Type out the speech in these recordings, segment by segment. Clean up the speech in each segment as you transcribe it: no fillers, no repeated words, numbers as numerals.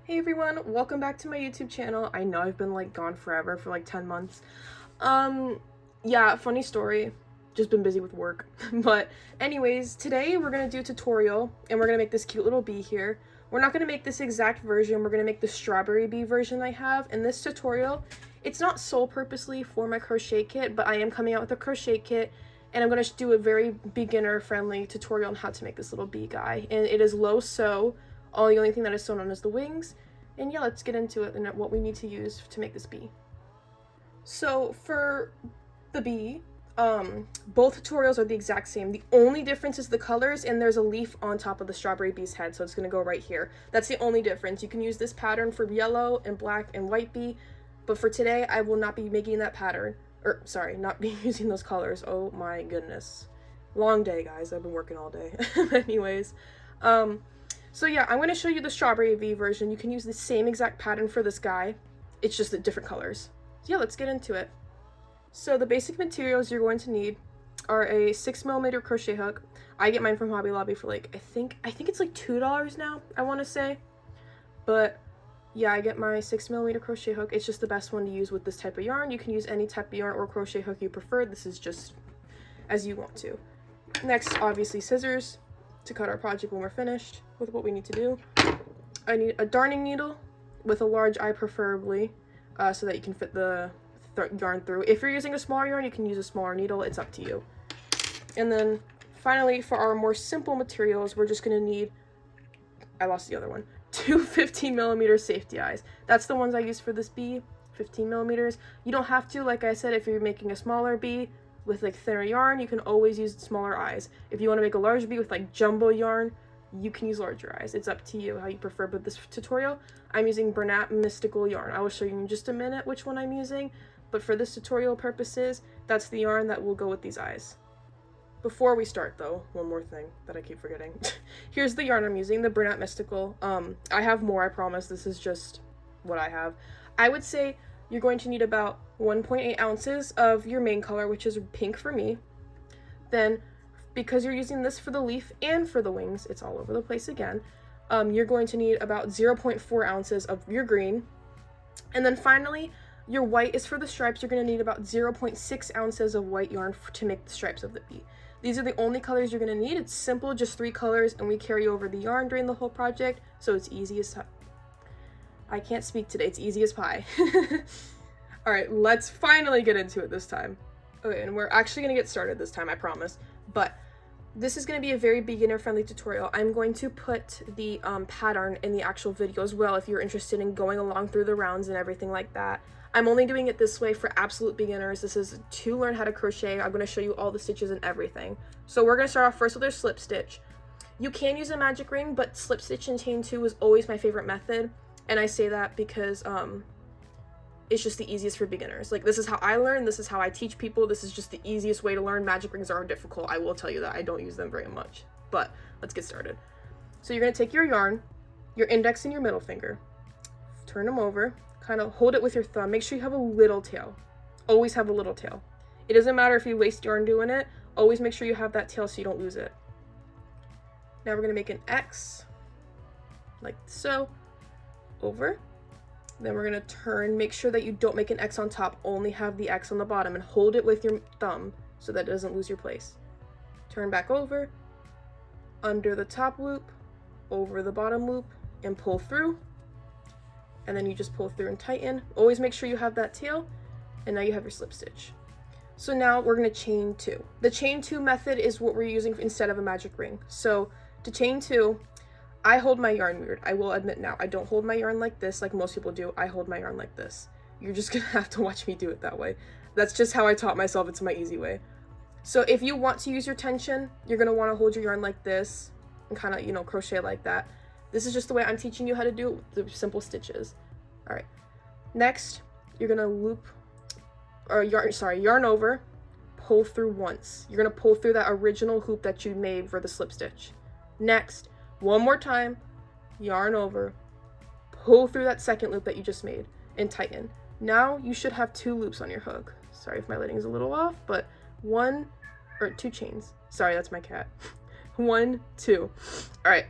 Hey everyone, welcome back to my YouTube channel. I know I've been like gone forever for like 10 months. Yeah, funny story. Just been busy with work. But anyways, today we're gonna do a tutorial and we're gonna make this cute little bee here. We're not gonna make this exact version, we're gonna make the strawberry bee version I have. In this tutorial, it's not sole purposely for my crochet kit, but I am coming out with a crochet kit and I'm gonna do a very beginner friendly tutorial on how to make this little bee guy. And it is low sew. The only thing that is sewn on is the wings. And yeah, let's get into it and what we need to use to make this bee. So for the bee, both tutorials are the exact same. The only difference is the colors, and there's a leaf on top of the strawberry bee's head, so it's gonna go right here. That's the only difference. You can use this pattern for yellow and black and white bee, but for today, I will not be making that pattern. Or, sorry, not be using those colors. Oh my goodness. Long day, guys. I've been working all day. Anyways, so yeah, I'm going to show you the strawberry bee version. You can use the same exact pattern for this guy. It's just the different colors. So yeah, let's get into it. So the basic materials you're going to need are a 6mm crochet hook. I get mine from Hobby Lobby for like, I think it's like $2 now, I want to say. But yeah, I get my 6mm crochet hook. It's just the best one to use with this type of yarn. You can use any type of yarn or crochet hook you prefer. This is just as you want to. Next, obviously scissors to cut our project when we're finished with what we need to do. I need a darning needle with a large eye preferably, so that you can fit the yarn through. If you're using a smaller yarn, you can use a smaller needle. It's up to you. And then finally, for our more simple materials, we're just going to need, I lost the other one, two 15mm safety eyes. That's the ones I use for this bee, 15mm. You don't have to, like I said, if you're making a smaller bee with like thinner yarn, you can always use smaller eyes. If you want to make a large bee with like jumbo yarn, you can use larger eyes. It's up to you how you prefer. But this tutorial, I'm using Bernat Mystical yarn. I will show you in just a minute which one I'm using, but for this tutorial purposes, that's the yarn that will go with these eyes. Before we start though, one more thing that I keep forgetting. Here's the yarn I'm using, the Bernat Mystical. I have more, I promise. This is just what I have. I would say you're going to need about 1.8 ounces of your main color, which is pink for me. Then, because you're using this for the leaf and for the wings, it's all over the place again, you're going to need about 0.4 ounces of your green. And then finally, your white is for the stripes. You're going to need about 0.6 ounces of white yarn to make the stripes of the bee. These are the only colors you're going to need. It's simple, just 3 colors, and we carry over the yarn during the whole project, so it's easy as I can't speak today. It's easy as pie. All right, let's finally get into it this time. Okay, and we're actually gonna get started this time, I promise. But this is gonna be a very beginner-friendly tutorial. I'm going to put the pattern in the actual video as well if you're interested in going along through the rounds and everything like that. I'm only doing it this way for absolute beginners. This is to learn how to crochet. I'm gonna show you all the stitches and everything. So we're gonna start off first with our slip stitch. You can use a magic ring, but slip stitch and chain 2 is always my favorite method. And I say that because it's just the easiest for beginners. Like, this is how I learn, this is how I teach people, this is just the easiest way to learn. Magic rings are difficult, I will tell you that. I don't use them very much, but let's get started. So you're gonna take your yarn, your index and your middle finger, turn them over, kind of hold it with your thumb. Make sure you have a little tail. Always have a little tail. It doesn't matter if you waste yarn doing it, always make sure you have that tail so you don't lose it. Now we're gonna make an X, like so, over. Then we're gonna turn, make sure that you don't make an X on top, only have the X on the bottom, and hold it with your thumb so that it doesn't lose your place. Turn back over, under the top loop, over the bottom loop, and pull through. And then you just pull through and tighten. Always make sure you have that tail, and now you have your slip stitch. So now we're gonna chain 2. The chain 2 method is what we're using instead of a magic ring. So to chain 2, I hold my yarn weird. I will admit now, I don't hold my yarn like this like most people do. I hold my yarn like this. You're just gonna have to watch me do it that way. That's just how I taught myself. It's my easy way. So if you want to use your tension, you're gonna wanna hold your yarn like this and kind of, you know, crochet like that. This is just the way I'm teaching you how to do it with the simple stitches. All right. Next, you're gonna loop, or yarn over, pull through once. You're gonna pull through that original hoop that you made for the slip stitch. Next, one more time, yarn over, pull through that second loop that you just made, and tighten. Now you should have 2 loops on your hook. Sorry if my lighting is a little off, but 2 chains. Sorry, that's my cat. 1, 2. All right.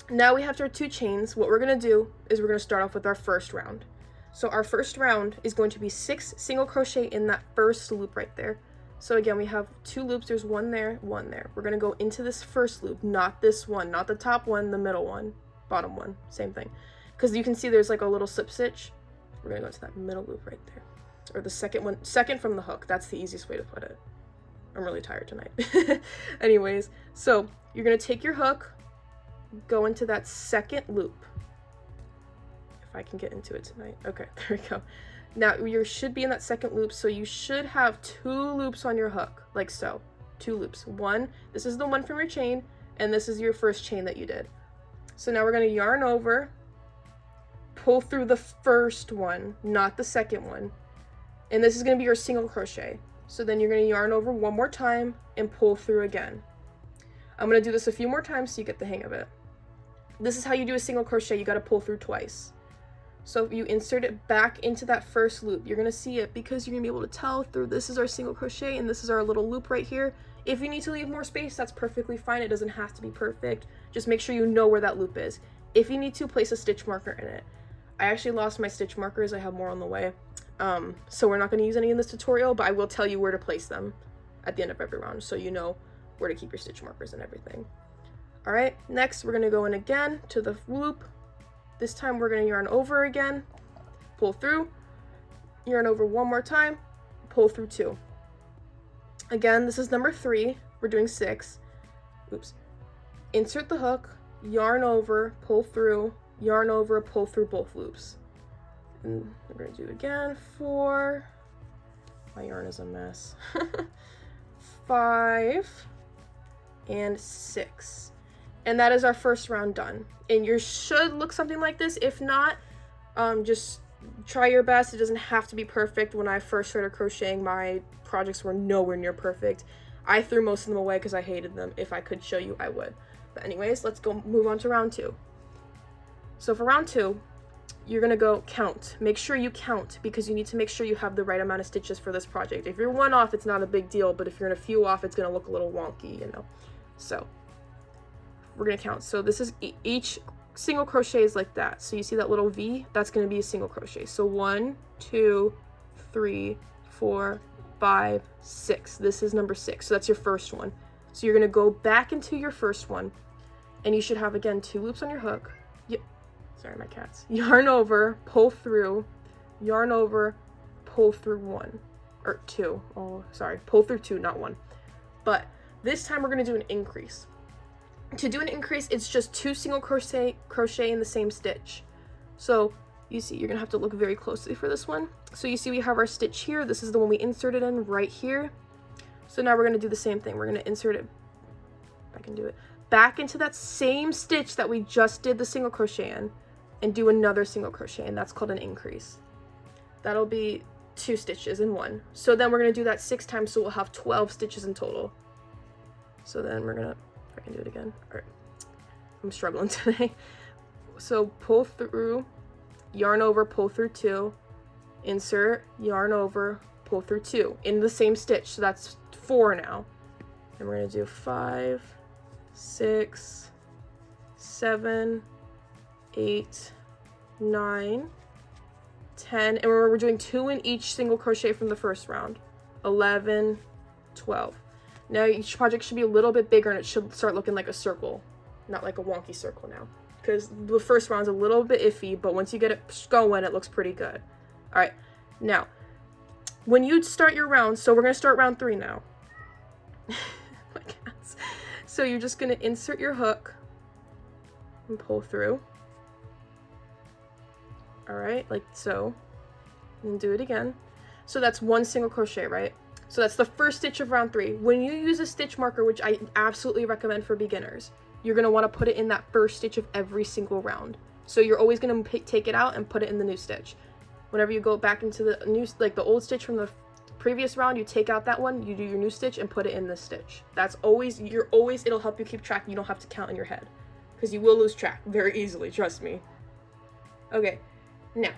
Now we have our 2 chains. What we're going to do is we're going to start off with our first round. So our first round is going to be 6 single crochet in that first loop right there. So again, we have 2 loops. There's one there, one there. We're going to go into this first loop, not this one, not the top one, the middle one, bottom one, same thing. Because you can see there's like a little slip stitch. We're going to go to that middle loop right there. Or the second one, second from the hook. That's the easiest way to put it. I'm really tired tonight. Anyways, so you're going to take your hook, go into that second loop. If I can get into it tonight. Okay, there we go. Now you should be in that second loop, so you should have 2 loops on your hook, like so. 2 loops. One, this is the one from your chain, and this is your first chain that you did. So now we're going to yarn over, pull through the first one, not the second one. And this is going to be your single crochet. So then you're going to yarn over one more time and pull through again. I'm going to do this a few more times so you get the hang of it. This is how you do a single crochet. You got to pull through twice. So if you insert it back into that first loop, you're going to see it because you're going to be able to tell through this is our single crochet and this is our little loop right here. If you need to leave more space, that's perfectly fine. It doesn't have to be perfect. Just make sure you know where that loop is. If you need to, place a stitch marker in it. I actually lost my stitch markers. I have more on the way. So we're not going to use any in this tutorial, but I will tell you where to place them at the end of every round so you know where to keep your stitch markers and everything. All right, next we're going to go in again to the loop. This time we're going to yarn over again, pull through, yarn over one more time, pull through 2. Again, this is number 3. We're doing 6. Oops. Insert the hook, yarn over, pull through, yarn over, pull through both loops. And we're going to do it again. 4. My yarn is a mess. 5 and 6. And that is our first round done. And yours should look something like this. If not, just try your best. It doesn't have to be perfect. When I first started crocheting, my projects were nowhere near perfect. I threw most of them away because I hated them. If I could show you, I would. But anyways, let's go move on to round 2. So for round 2, you're going to go count. Make sure you count because you need to make sure you have the right amount of stitches for this project. If you're 1 off, it's not a big deal. But if you're in a few off, it's going to look a little wonky, you know. So we're going to count. So this is each single crochet is like that. So you see that little V? That's going to be a single crochet. So 1, 2, 3, 4, 5, 6. This is number 6. So that's your first one. So you're going to go back into your first one and you should have, again, 2 loops on your hook. Yep. Sorry, my cats. Yarn over, pull through, yarn over, pull through 1 or 2. Oh, sorry. Pull through 2, not 1. But this time we're going to do an increase. To do an increase, it's just 2 single crochet in the same stitch. So you see, you're gonna have to look very closely for this one. So you see we have our stitch here. This is the one we inserted in right here. So now we're gonna do the same thing. We're gonna insert it, if I can do it, back into that same stitch that we just did the single crochet in and do another single crochet, and that's called an increase. That'll be 2 stitches in 1. So then we're gonna do that 6 times, so we'll have 12 stitches in total. So then we're gonna, I can do it again. All right, I'm struggling today. So pull through, yarn over, pull through 2, insert, yarn over, pull through 2 in the same stitch. So that's 4 now. And we're gonna do 5, 6, 7, 8, 9, 10, and remember we're doing 2 in each single crochet from the first round. 11, 12. Now each project should be a little bit bigger and it should start looking like a circle, not like a wonky circle now. Because the first round's a little bit iffy, but once you get it going, it looks pretty good. All right, now, when you start your round, so we're gonna start round 3 now. My cats. So you're just gonna insert your hook and pull through. All right, like so, and do it again. So that's 1 single crochet, right? So that's the first stitch of round 3. When you use a stitch marker, which I absolutely recommend for beginners, you're going to want to put it in that first stitch of every single round. So you're always going to take it out and put it in the new stitch. Whenever you go back into the new, like the old stitch from the previous round, you take out that one, you do your new stitch and put it in this stitch. That's always, it'll help you keep track. You don't have to count in your head because you will lose track very easily, trust me. Okay, now,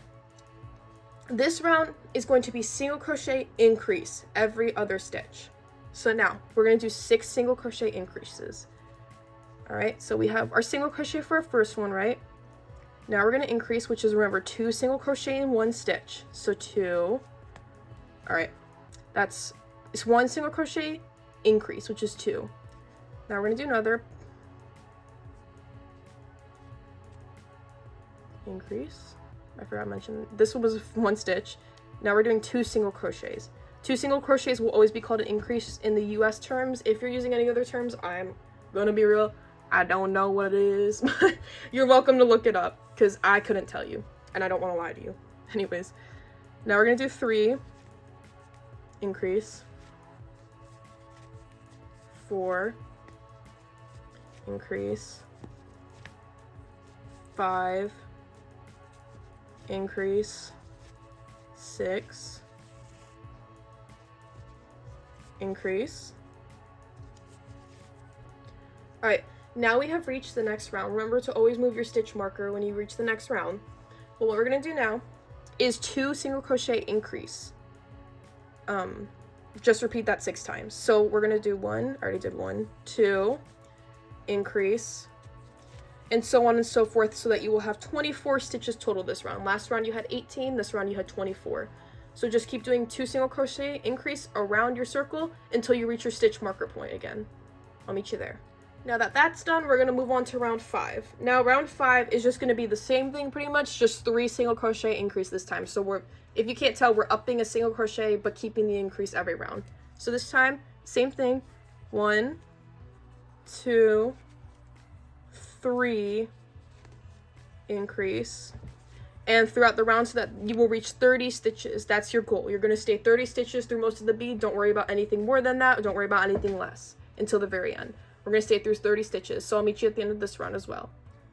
this round is going to be single crochet increase every other stitch. So now we're going to do 6 single crochet increases. All right, so we have our single crochet for our first one, right? Now we're going to increase, which is, remember, 2 single crochet in 1 stitch. So 2. All right, it's 1 single crochet increase, which is 2. Now we're going to do another increase. I forgot to mention this one was 1 stitch. Now we're doing 2 single crochets. 2 single crochets will always be called an increase in the US terms. If you're using any other terms, I'm gonna be real, I don't know what it is. You're welcome to look it up because I couldn't tell you and I don't want to lie to you. Anyways, now we're gonna do 3 increase, 4 increase, 5 increase, 6 increase. All right, now we have reached the next round. Remember to always move your stitch marker when you reach the next round. But what we're gonna do now is 2 single crochet increase. Just repeat that 6 times. So we're gonna do 1, I already did 1, 2, increase, and so on and so forth, so that you will have 24 stitches total this round. Last round you had 18, this round you had 24. So just keep doing 2 single crochet increase around your circle until you reach your stitch marker point again. I'll meet you there. Now that that's done, we're going to move on to round 5. Now round 5 is just going to be the same thing pretty much, just 3 single crochet increase this time. So if you can't tell, we're upping a single crochet but keeping the increase every round. So this time, same thing. 1, 2, 3 increase, and throughout the round so that you will reach 30 stitches. That's your goal. You're going to stay 30 stitches through most of the bead. Don't worry about anything more than that. Don't worry about anything less until the very end. We're going to stay through 30 stitches, so I'll meet you at the end of this round as well.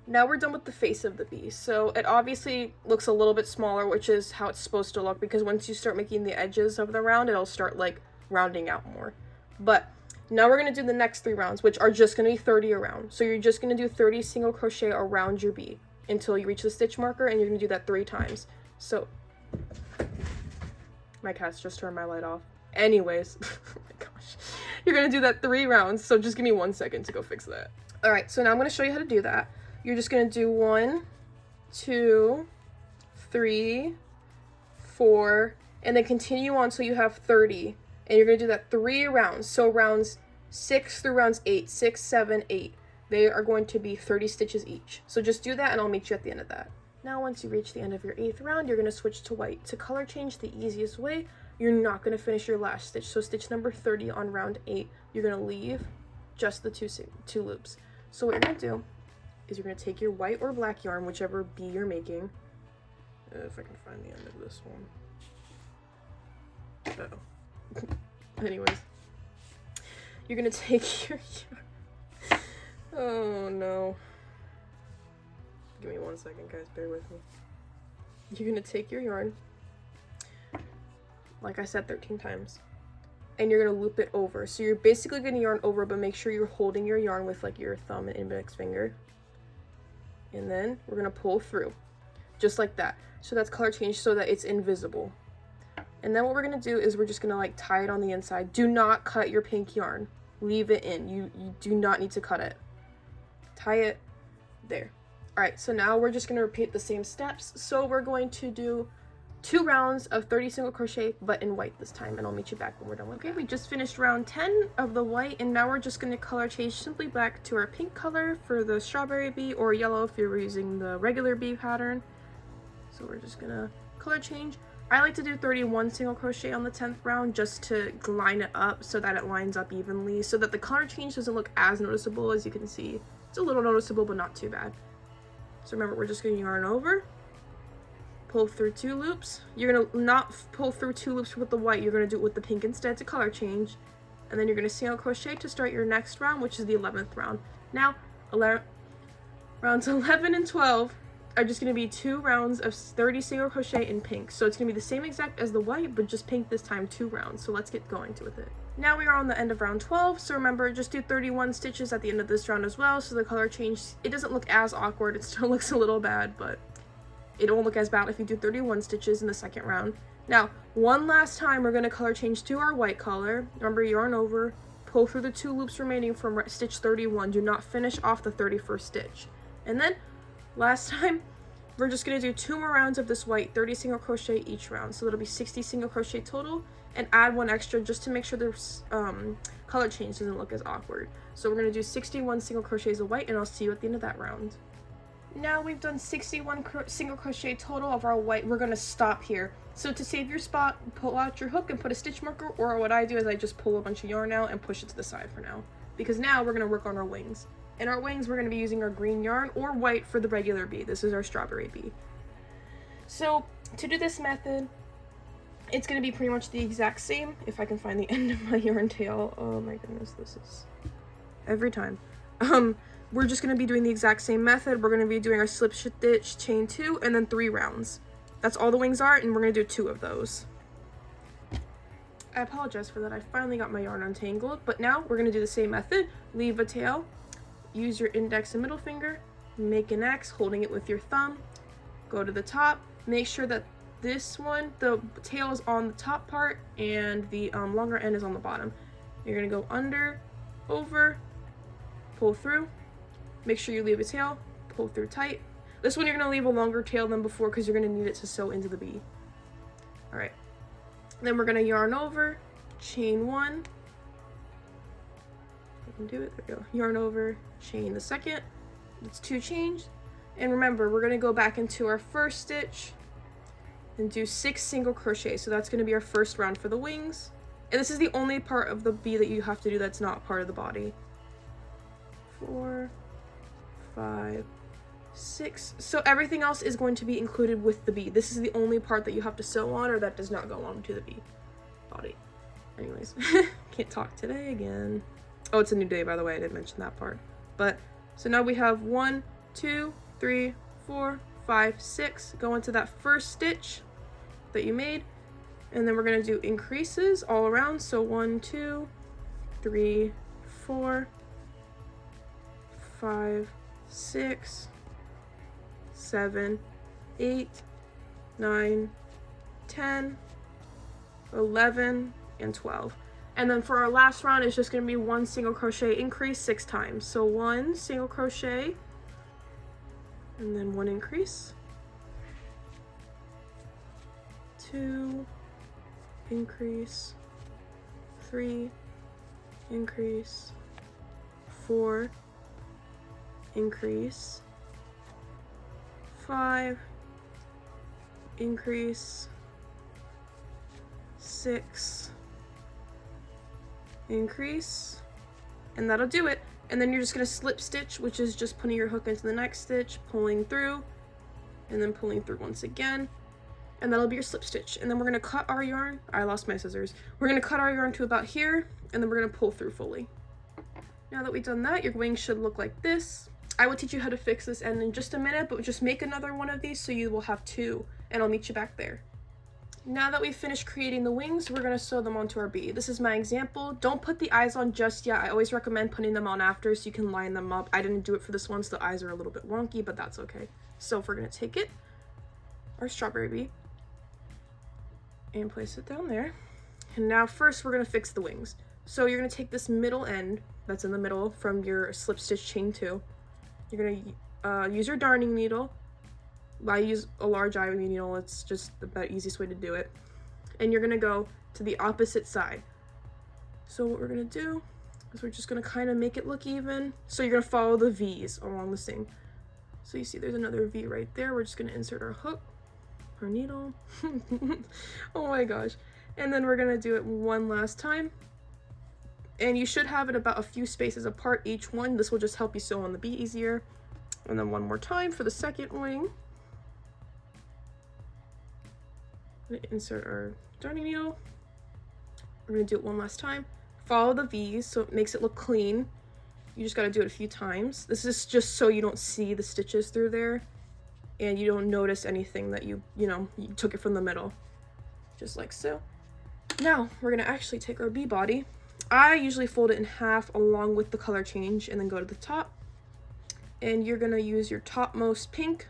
Now we're done with the face of the bee. So it obviously looks a little bit smaller, which is how it's supposed to look, because once you start making the edges of the round, it'll start like rounding out more. But now we're going to do the next 3 rounds, which are just going to be 30 around. So you're just going to do 30 single crochet around your bee until you reach the stitch marker, and you're going to do that 3 times. So my cat's just turned my light off. Anyways, oh my gosh. You're going to do that 3 rounds, so just give me 1 second to go fix that. All right, so now I'm going to show you how to do that. You're just going to do 1, 2, 3, 4, and then continue on until you have 30. And you're going to do that 3 rounds. So rounds 6 through rounds 8, 6, 7, 8. They are going to be 30 stitches each. So just do that and I'll meet you at the end of that. Now once you reach the end of your 8th round, you're going to switch to white. To color change the easiest way, you're not going to finish your last stitch. So stitch number 30 on round 8, you're going to leave just the two loops. So what you're going to do is you're going to take your white or black yarn, whichever bee you're making. If I can find the end of this one. Uh-oh. Anyways, you're going to take your yarn. Oh no. Give me 1 second, guys, bear with me. You're going to take your yarn, like I said 13 times, and you're going to loop it over. So you're basically going to yarn over, but make sure you're holding your yarn with like your thumb and index finger. And then we're going to pull through, just like that. So that's color change so that it's invisible. And then what we're going to do is we're just going to like tie it on the inside. Do not cut your pink yarn. Leave it in. You do not need to cut it. Tie it there. All right, so now we're just going to repeat the same steps. So we're going to do 2 rounds of 30 single crochet, but in white this time, and I'll meet you back when we're done with it. Okay, we just finished round 10 of the white, and now we're just going to color change simply back to our pink color for the strawberry bee, or yellow if you're using the regular bee pattern. So we're just going to color change. I like to do 31 single crochet on the 10th round just to line it up so that it lines up evenly, so that the color change doesn't look as noticeable. As you can see, it's a little noticeable, but not too bad. So remember, we're just going to yarn over, pull through 2 loops. You're going to not pull through 2 loops with the white, you're going to do it with the pink instead to color change. And then you're going to single crochet to start your next round, which is the 11th round. Now, rounds 11 and 12 are just going to be 2 rounds of 30 single crochet in pink. So it's going to be the same exact as the white, but just pink this time, 2 rounds. So let's get going with it. Now we are on the end of round 12, so remember, just do 31 stitches at the end of this round as well, so the color change, it doesn't look as awkward. It still looks a little bad, but it won't look as bad if you do 31 stitches in the 2nd round. Now, one last time, we're going to color change to our white color. Remember, yarn over, pull through the 2 loops remaining from stitch 31. Do not finish off the 31st stitch. And then last time, we're just going to do 2 more rounds of this white, 30 single crochet each round. So it'll be 60 single crochet total, and add 1 extra just to make sure the color change doesn't look as awkward. So we're going to do 61 single crochets of white, and I'll see you at the end of that round. Now we've done 61 single crochet total of our white. We're going to stop here. So to save your spot, pull out your hook and put a stitch marker, or what I do is I just pull a bunch of yarn out and push it to the side for now. Because now we're going to work on our wings. In our wings, we're going to be using our green yarn or white for the regular bee. This is our strawberry bee. So to do this method, it's going to be pretty much the exact same. If I can find the end of my yarn tail. Oh my goodness, this is every time. We're just going to be doing the exact same method. We're going to be doing our slip stitch, chain 2, and then 3 rounds. That's all the wings are, and we're going to do 2 of those. I apologize for that. I finally got my yarn untangled, but now we're going to do the same method. Leave a tail, use your index and middle finger, make an X, holding it with your thumb, go to the top, make sure that this one, the tail is on the top part, and the longer end is on the bottom. You're going to go under, over, pull through, make sure you leave a tail, pull through tight. This one you're going to leave a longer tail than before because you're going to need it to sew into the bee. Alright, then we're going to yarn over, chain 1, I can do it, there we go, yarn over, chain the second, it's 2 chains, and remember we're going to go back into our first stitch and do 6 single crochets. So that's going to be our first round for the wings, and this is the only part of the bee that you have to do that's not part of the body. 4, 5, 6. So everything else is going to be included with the bee. This is the only part that you have to sew on, or that does not go on to the bee body. Anyways, can't talk today again. Oh, it's a new day, by the way. I didn't mention that part. But so now we have 1, 2, 3, 4, 5, 6. Go into that first stitch that you made, and then we're going to do increases all around. So 1, 2, 3, 4, 5, 6, 7, 8, 9, 10, 11, and 12. And then for our last round, it's just going to be 1 single crochet increase 6 times. So 1 single crochet, and then 1 increase, 2 increase, 3 increase, 4 increase, 5 increase, 6 increase, and that'll do it. And then you're just going to slip stitch, which is just putting your hook into the next stitch, pulling through, and then pulling through once again, and that'll be your slip stitch. And then we're going to cut our yarn. I lost my scissors. We're going to cut our yarn to about here, and then we're going to pull through fully. Now that we've done that, your wings should look like this. I will teach you how to fix this end in just a minute, but just make another one of these so you will have 2, and I'll meet you back there. Now that we've finished creating the wings, we're going to sew them onto our bee. This is my example. Don't put the eyes on just yet. I always recommend putting them on after so you can line them up. I didn't do it for this one, so the eyes are a little bit wonky, but that's okay. So if we're going to take it, our strawberry bee, and place it down there. And now first we're going to fix the wings. So you're going to take this middle end that's in the middle from your slip stitch chain 2. You're going to use your darning needle. I use a large ivy needle, it's just the easiest way to do it. And you're going to go to the opposite side. So what we're going to do is we're just going to kind of make it look even. So you're going to follow the V's along the seam. So you see there's another V right there. We're just going to insert our hook, our needle. Oh my gosh. And then we're going to do it one last time. And you should have it about a few spaces apart each one. This will just help you sew on the bee easier. And then one more time for the second wing. I'm gonna insert our darning needle. We're gonna do it one last time. Follow the V's so it makes it look clean. You just gotta do it a few times. This is just so you don't see the stitches through there and you don't notice anything that you took it from the middle. Just like so. Now we're gonna actually take our bee body. I usually fold it in half along with the color change and then go to the top. And you're gonna use your topmost pink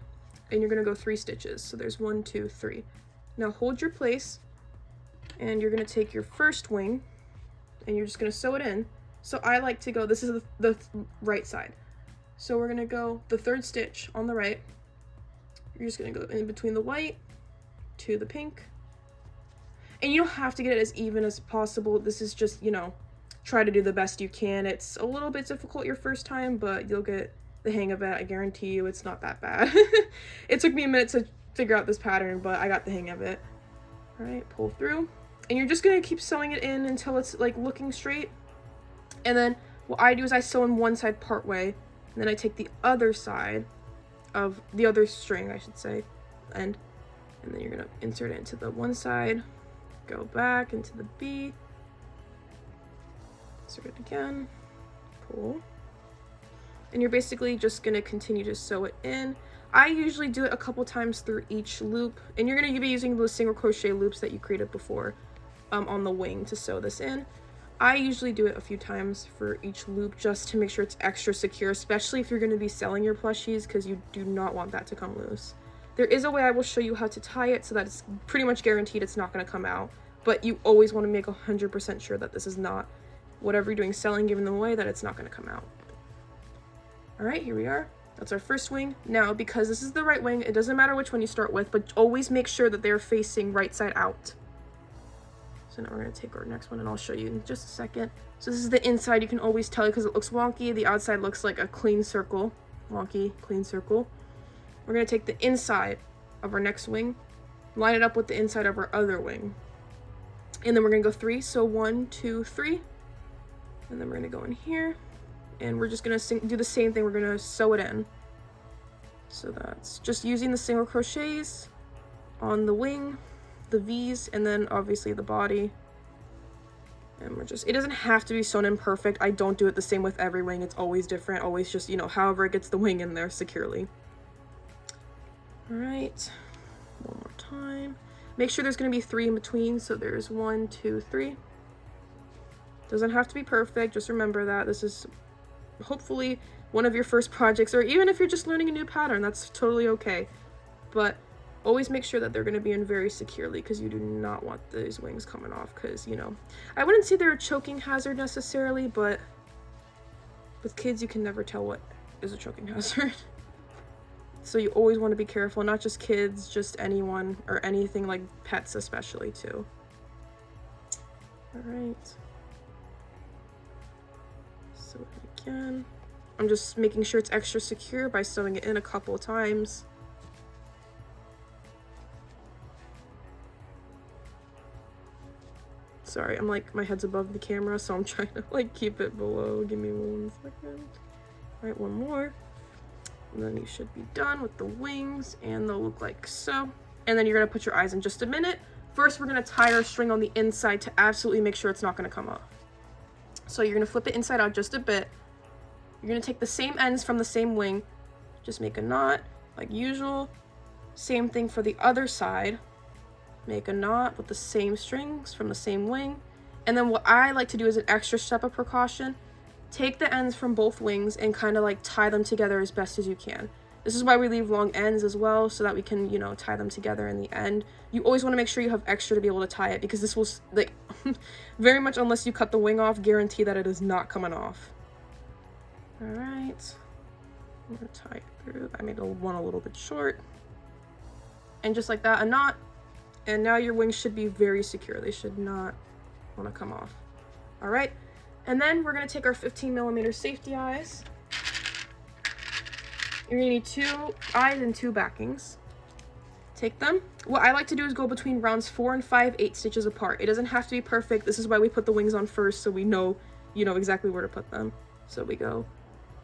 and you're gonna go 3 stitches. So there's 1, 2, 3. Now hold your place and you're going to take your first wing and you're just going to sew it in. So I like to go, this is the right side. So we're gonna go the third stitch on the right. You're just gonna go in between the white to the pink. And you don't have to get it as even as possible. This is just, you know, try to do the best you can. It's a little bit difficult your first time, but you'll get the hang of it. I guarantee you it's not that bad. It took me a minute to figure out this pattern, but I got the hang of it. All right, pull through. And you're just gonna keep sewing it in until it's like looking straight. And then what I do is I sew in one side part way, and then I take the other side of the other string, I should say, and then you're gonna insert it into the one side, go back into the B, insert it again, pull, and you're basically just gonna continue to sew it in. I usually do it a couple times through each loop, and you're gonna be using those single crochet loops that you created before on the wing to sew this in. I usually do it a few times for each loop just to make sure it's extra secure, especially if you're going to be selling your plushies, because you do not want that to come loose. There is a way I will show you how to tie it so that it's pretty much guaranteed it's not going to come out, but you always want to make 100% sure that this is not, whatever you're doing selling, giving them away, that it's not going to come out. Alright, here we are. That's our first wing. Now, because this is the right wing, it doesn't matter which one you start with, but always make sure that they're facing right side out. So now we're going to take our next one and I'll show you in just a second. So this is the inside. You can always tell because it looks wonky. The outside looks like a clean circle. Wonky, clean circle. We're going to take the inside of our next wing, line it up with the inside of our other wing. And then we're going to go 3. So 1, 2, 3. And then we're going to go in here. And we're just going to do the same thing. We're going to sew it in. So that's just using the single crochets on the wing, the V's, and then obviously the body. And we're just, it doesn't have to be sewn in perfect. I don't do it the same with every wing. It's always different, always just, you know, however it gets the wing in there securely. All right, one more time. Make sure there's going to be 3 in between. So there's 1, 2, 3. Doesn't have to be perfect. Just remember that this is hopefully one of your first projects, or even if you're just learning a new pattern, that's totally okay. But always make sure that they're going to be in very securely, because you do not want these wings coming off, because, you know, I wouldn't say they're a choking hazard necessarily, but with kids you can never tell what is a choking hazard. So you always want to be careful, not just kids, just anyone or anything, like pets especially too. All right. Sew it again. I'm just making sure it's extra secure by sewing it in a couple times. Sorry, I'm like, my head's above the camera, so I'm trying to like keep it below. Give me 1 second. All right, one more. And then you should be done with the wings, and they'll look like so. And then you're gonna put your eyes in just a minute. First, we're gonna tie our string on the inside to absolutely make sure it's not gonna come off. So you're gonna flip it inside out just a bit. You're gonna take the same ends from the same wing, just make a knot like usual. Same thing for the other side. Make a knot with the same strings from the same wing. And then what I like to do is an extra step of precaution. Take the ends from both wings and kind of like tie them together as best as you can. This is why we leave long ends as well, so that we can, you know, tie them together in the end. You always want to make sure you have extra to be able to tie it, because this will, like, very much, unless you cut the wing off, guarantee that it is not coming off. All right, I'm gonna tie it through. I made one a little bit short. And just like that, a knot. And now your wings should be very secure. They should not want to come off. All right. And then we're going to take our 15mm safety eyes. You're going to need 2 eyes and 2 backings. Take them. What I like to do is go between rounds 4 and 5, 8 stitches apart. It doesn't have to be perfect. This is why we put the wings on first, so we know, you know exactly where to put them. So we go,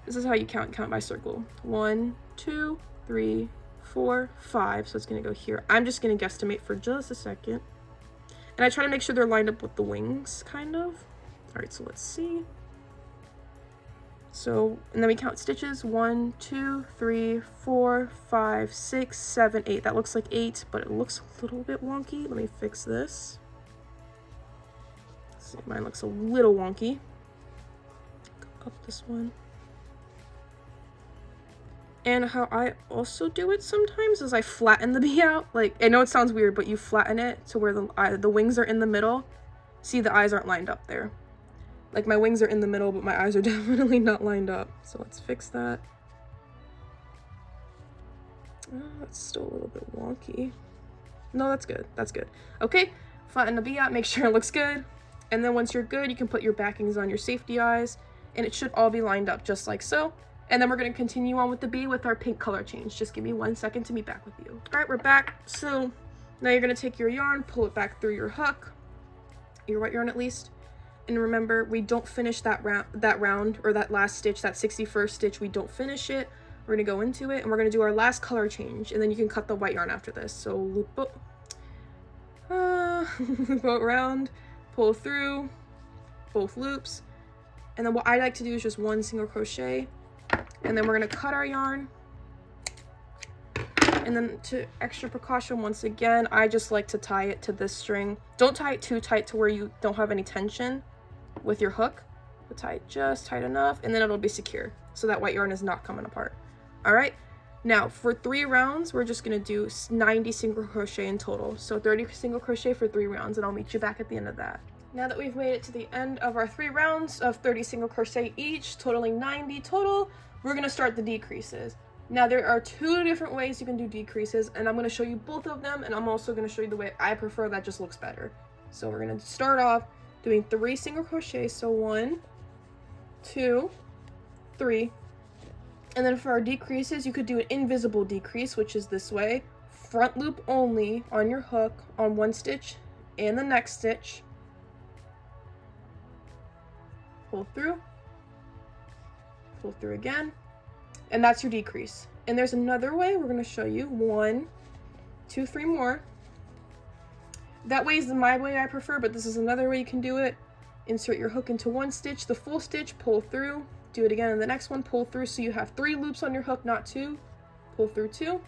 this is how you count by circle. 1, 2, 3, 4, 5. So it's going to go here. I'm just going to guesstimate for just a second. And I try to make sure they're lined up with the wings, kind of. All right, so let's see. So, and then we count stitches. 1, 2, 3, 4, 5, 6, 7, 8. That looks like 8, but it looks a little bit wonky. Let me fix this. Let's see, mine looks a little wonky. Go up this one. And how I also do it sometimes is I flatten the bee out. Like, I know it sounds weird, but you flatten it to where the wings are in the middle. See, the eyes aren't lined up there. Like my wings are in the middle, but my eyes are definitely not lined up. So let's fix that. Oh, that's still a little bit wonky. No, that's good. That's good. Okay, flatten the bee out, make sure it looks good. And then once you're good, you can put your backings on your safety eyes, and it should all be lined up just like so. And then we're going to continue on with the bee with our pink color change. Just give me 1 second to be back with you. All right, we're back. So now you're going to take your yarn, pull it back through your hook, your white yarn at least. And remember, we don't finish that round or that last stitch, that 61st stitch, we don't finish it. We're going to go into it and we're going to do our last color change, and then you can cut the white yarn after this. So loop loop around, pull through both loops. And then what I like to do is just 1 single crochet, and then we're going to cut our yarn. And then to extra precaution, once again, I just like to tie it to this string. Don't tie it too tight to where you don't have any tension with your hook, but tie it just tight enough, and then it'll be secure, so that white yarn is not coming apart. All right, now for 3 rounds, we're just gonna do 90 single crochet in total. So 30 single crochet for 3 rounds, and I'll meet you back at the end of that. Now that we've made it to the end of our 3 rounds of 30 single crochet each, totaling 90 total, we're gonna start the decreases. Now there are 2 different ways you can do decreases, and I'm gonna show you both of them, and I'm also gonna show you the way I prefer that just looks better. So we're gonna start off doing 3 single crochet, so 1, 2, 3. And then for our decreases, you could do an invisible decrease, which is this way. Front loop only on your hook on 1 stitch and the next stitch. Pull through again, and that's your decrease. And there's another way we're going to show you. 1, 2, 3 more. That way is my way I prefer, but this is another way you can do it. Insert your hook into 1 stitch, the full stitch, pull through. Do it again in the next one, pull through, so you have 3 loops on your hook, not 2. Pull through 2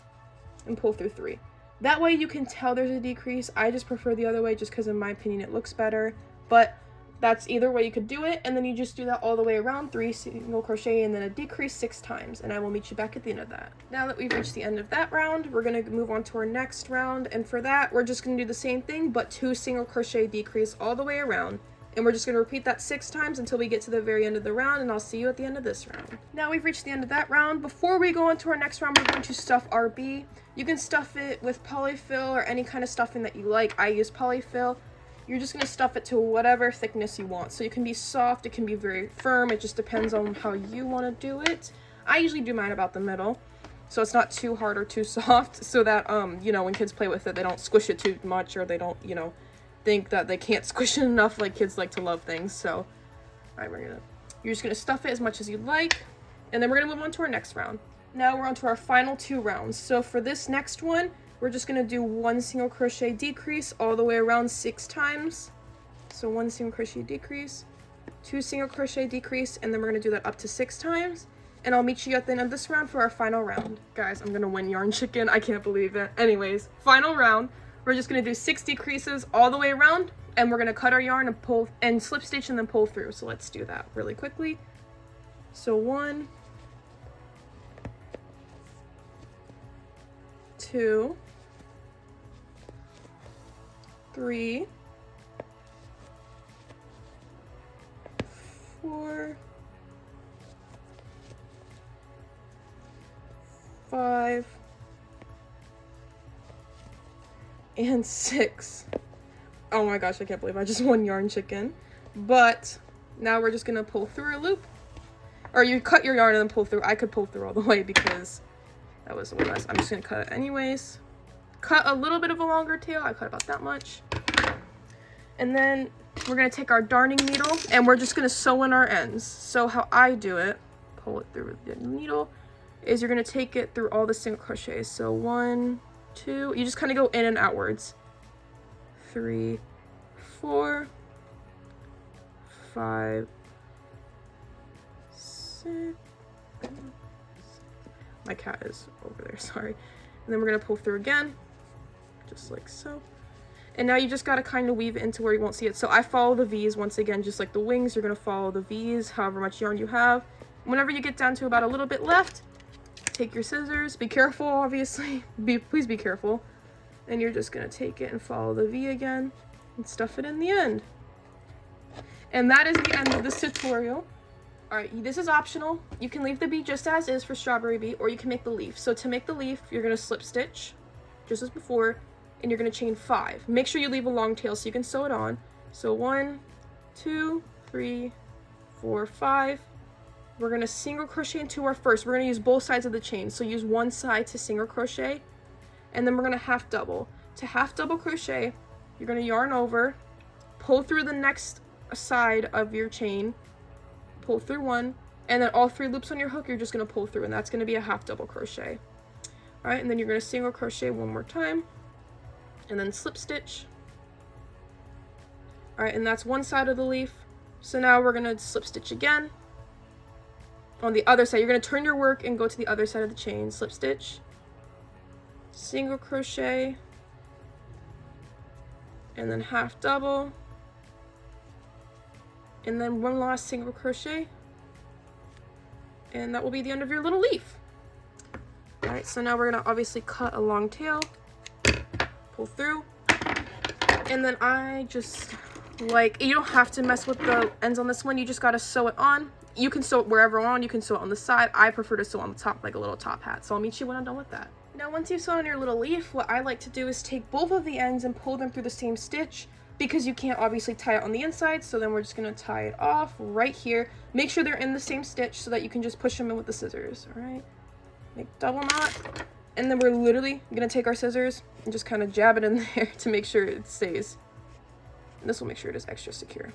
and pull through 3. That way you can tell there's a decrease. I just prefer the other way just because in my opinion it looks better, but that's either way you could do it. And then you just do that all the way around, 3 single crochet and then a decrease 6 times, and I will meet you back at the end of that. Now that we've reached the end of that round, we're going to move on to our next round, and for that we're just going to do the same thing but 2 single crochet decrease all the way around. And we're just going to repeat that 6 times until we get to the very end of the round, and I'll see you at the end of this round. Now we've reached the end of that round. Before we go into our next round, we're going to stuff our bee. You can stuff it with polyfill or any kind of stuffing that you like. I use polyfill. You're just going to stuff it to whatever thickness you want. So it can be soft, it can be very firm. It just depends on how you want to do it. I usually do mine about the middle, so it's not too hard or too soft, so that, you know, when kids play with it, they don't squish it too much, or they don't, you know, think that they can't squish it enough. Like, kids like to love things. So all right, you're just gonna stuff it as much as you like, and then we're gonna move on to our next round. Now we're on to our final 2 rounds. So for this next one, we're just gonna do 1 single crochet decrease all the way around 6 times. So 1 single crochet decrease, 2 single crochet decrease, and then we're gonna do that up to 6 times. And I'll meet you at the end of this round for our final round. Guys, I'm gonna win yarn chicken. I can't believe it. Anyways, final round. We're just going to do 6 decreases all the way around, and we're going to cut our yarn and pull and slip stitch and then pull through. So let's do that really quickly. So 1, 2, 3, 4, 5, and 6. Oh my gosh, I can't believe I just won yarn chicken. But now we're just gonna pull through a loop, or you cut your yarn and then pull through. I could pull through all the way because that was a little less. I'm just gonna cut it anyways. Cut a little bit of a longer tail. I cut about that much. And then we're gonna take our darning needle and we're just gonna sew in our ends. So how I do it, pull it through with the needle, is you're gonna take it through all the single crochets. So 1, 2, you just kind of go in and outwards. 3, 4, 5, 6. My cat is over there, sorry. And then we're gonna pull through again, just like so. And now you just gotta kind of weave it into where you won't see it. So I follow the V's once again, just like the wings. You're gonna follow the V's, however much yarn you have. Whenever you get down to about a little bit left, take your scissors, be careful, obviously, please be careful, and you're just gonna take it and follow the V again and stuff it in the end. And that is the end of this tutorial. Alright, this is optional. You can leave the bee just as is for strawberry bee, or you can make the leaf. So to make the leaf, you're going to slip stitch, just as before, and you're going to chain 5. Make sure you leave a long tail so you can sew it on. So 1, 2, 3, 4, 5. We're going to single crochet into our first. We're going to use both sides of the chain. So use one side to single crochet, and then we're going to half double. To half double crochet, you're going to yarn over, pull through the next side of your chain, pull through one, and then all 3 loops on your hook you're just going to pull through, and that's going to be a half double crochet. Alright, and then you're going to single crochet one more time, and then slip stitch. Alright, and that's one side of the leaf. So now we're going to slip stitch again. On the other side, you're going to turn your work and go to the other side of the chain, slip stitch, single crochet, and then half double, and then one last single crochet, and that will be the end of your little leaf. Alright, so now we're going to obviously cut a long tail, pull through, and then I just, like, you don't have to mess with the ends on this one, you just got to sew it on. You can sew it wherever on, you can sew it on the side. I prefer to sew on the top like a little top hat, so I'll meet you when I'm done with that. Now once you've sewn on your little leaf, what I like to do is take both of the ends and pull them through the same stitch, because you can't obviously tie it on the inside, so then we're just going to tie it off right here. Make sure they're in the same stitch so that you can just push them in with the scissors, alright? Make double knot, and then we're literally going to take our scissors and just kind of jab it in there to make sure it stays. And this will make sure it is extra secure.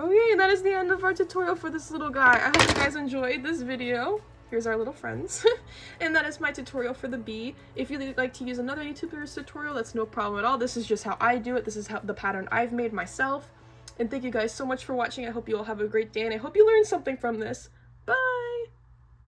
Okay, that is the end of our tutorial for this little guy. I hope you guys enjoyed this video. Here's our little friends. And that is my tutorial for the bee. If you'd like to use another YouTuber's tutorial, that's no problem at all. This is just how I do it. This is how the pattern I've made myself. And thank you guys so much for watching. I hope you all have a great day, and I hope you learned something from this.